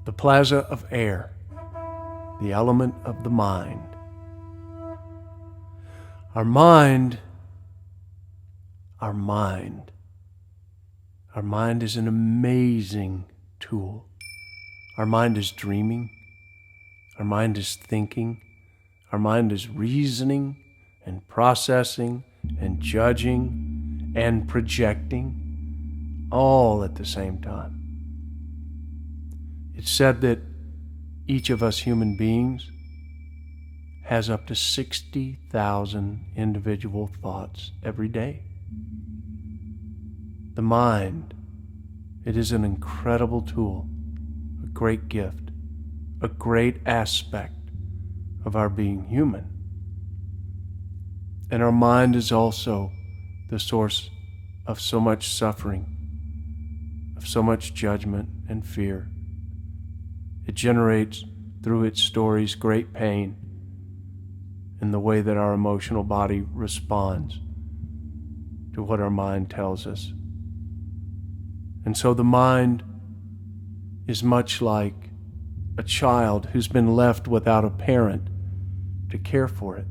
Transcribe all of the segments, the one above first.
The Plaza of Air, the element of the mind. Our mind is an amazing tool. Our mind is dreaming. Our mind is thinking. Our mind is reasoning and processing and judging and projecting, all at the same time. It's said that each of us human beings has up to 60,000 individual thoughts every day. The mind, it is an incredible tool, a great gift, a great aspect of our being human. And our mind is also the source of so much suffering, of so much judgment and fear. It generates, through its stories, great pain in the way that our emotional body responds to what our mind tells us. And so the mind is much like a child who's been left without a parent to care for it.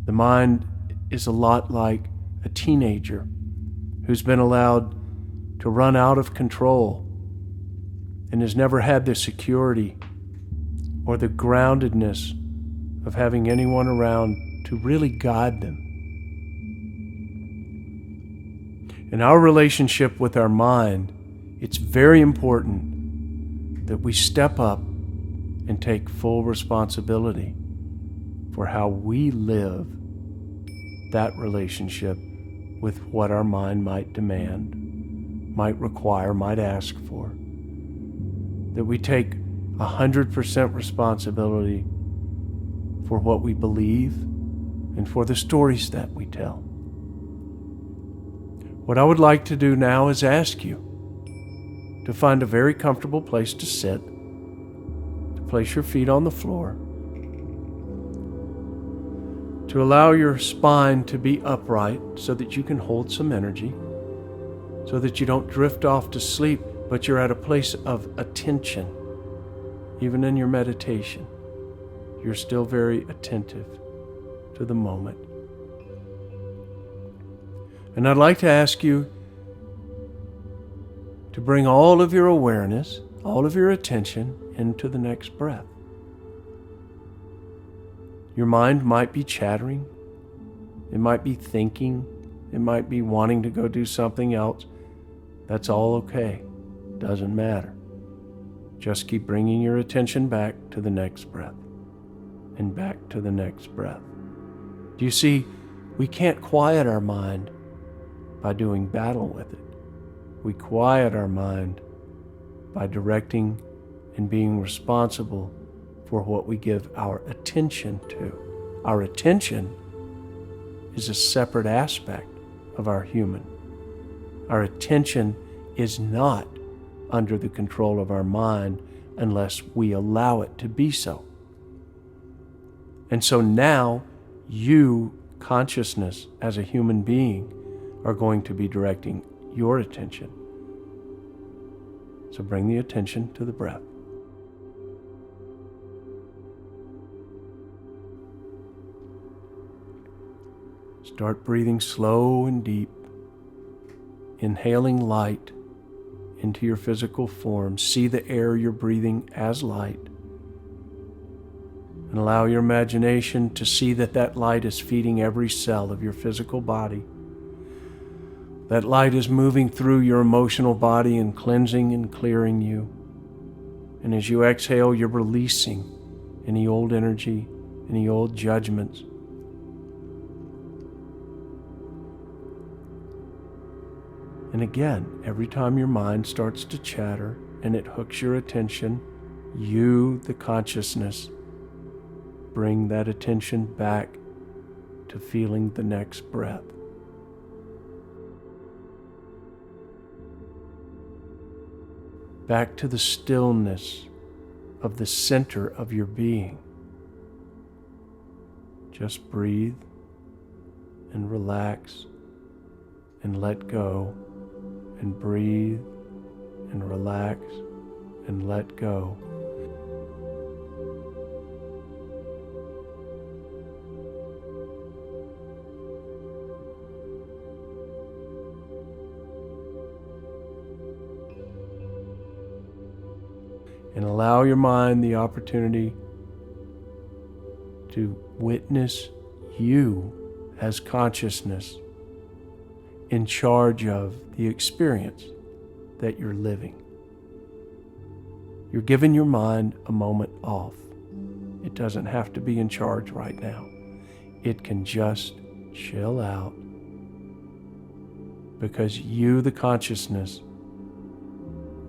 The mind is a lot like a teenager who's been allowed to run out of control and has never had the security or the groundedness of having anyone around to really guide them. In our relationship with our mind, it's very important that we step up and take full responsibility for how we live that relationship with what our mind might demand, might require, might ask for. That we take 100% responsibility for what we believe and for the stories that we tell. What I would like to do now is ask you to find a very comfortable place to sit, to place your feet on the floor, to allow your spine to be upright so that you can hold some energy, so that you don't drift off to sleep, but you're at a place of attention. Even in your meditation, you're still very attentive to the moment. And I'd like to ask you to bring all of your awareness, all of your attention into the next breath. Your mind might be chattering, it might be thinking, it might be wanting to go do something else. That's all okay. Doesn't matter. Just keep bringing your attention back to the next breath and back to the next breath. Do you see, we can't quiet our mind by doing battle with it. We quiet our mind by directing and being responsible for what we give our attention to. Our attention is a separate aspect of our human. Our attention is not under the control of our mind unless we allow it to be so. And so now you, consciousness as a human being, are going to be directing your attention. So bring the attention to the breath. Start breathing slow and deep, inhaling light into your physical form. See the air you're breathing as light. And allow your imagination to see that that light is feeding every cell of your physical body. That light is moving through your emotional body and cleansing and clearing you. And as you exhale, you're releasing any old energy, any old judgments. And again, every time your mind starts to chatter and it hooks your attention, you, the consciousness, bring that attention back to feeling the next breath. Back to the stillness of the center of your being. Just breathe and relax and let go, and breathe and relax and let go. And allow your mind the opportunity to witness you as consciousness in charge of the experience that you're living. You're giving your mind a moment off. It doesn't have to be in charge right now. It can just chill out, because you, the consciousness,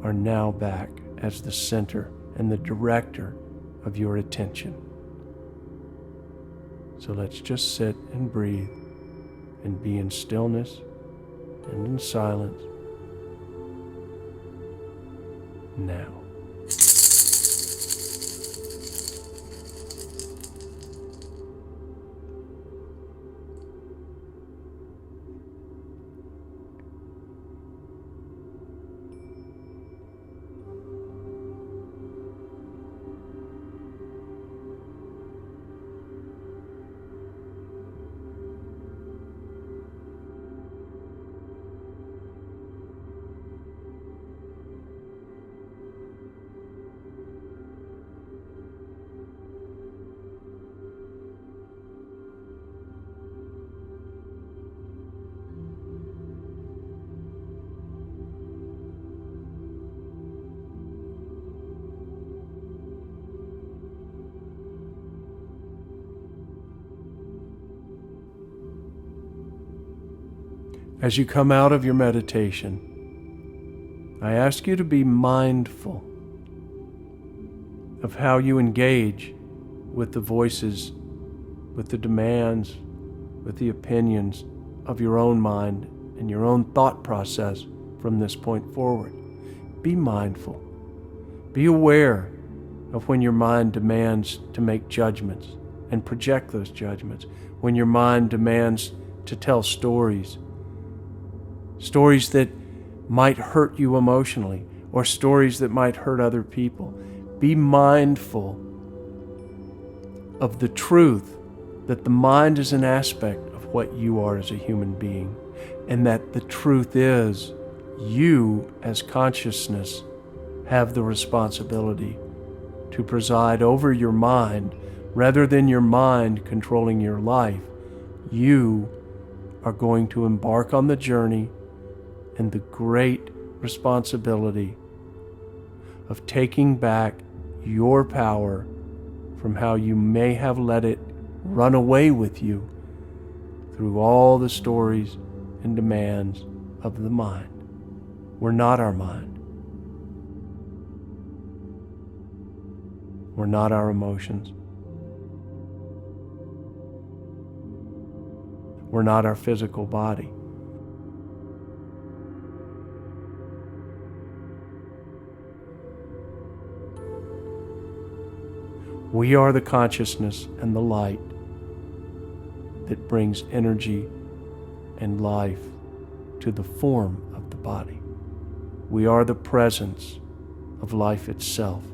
are now back as the center and the director of your attention. So let's just sit and breathe and be in stillness and in silence now. As you come out of your meditation, I ask you to be mindful of how you engage with the voices, with the demands, with the opinions of your own mind and your own thought process from this point forward. Be mindful. Be aware of when your mind demands to make judgments and project those judgments, when your mind demands to tell stories that might hurt you emotionally, or stories that might hurt other people. Be mindful of the truth that the mind is an aspect of what you are as a human being, and that the truth is you as consciousness have the responsibility to preside over your mind rather than your mind controlling your life. You are going to embark on the journey and the great responsibility of taking back your power from how you may have let it run away with you through all the stories and demands of the mind. We're not our mind. We're not our emotions. We're not our physical body. We are the consciousness and the light that brings energy and life to the form of the body. We are the presence of life itself.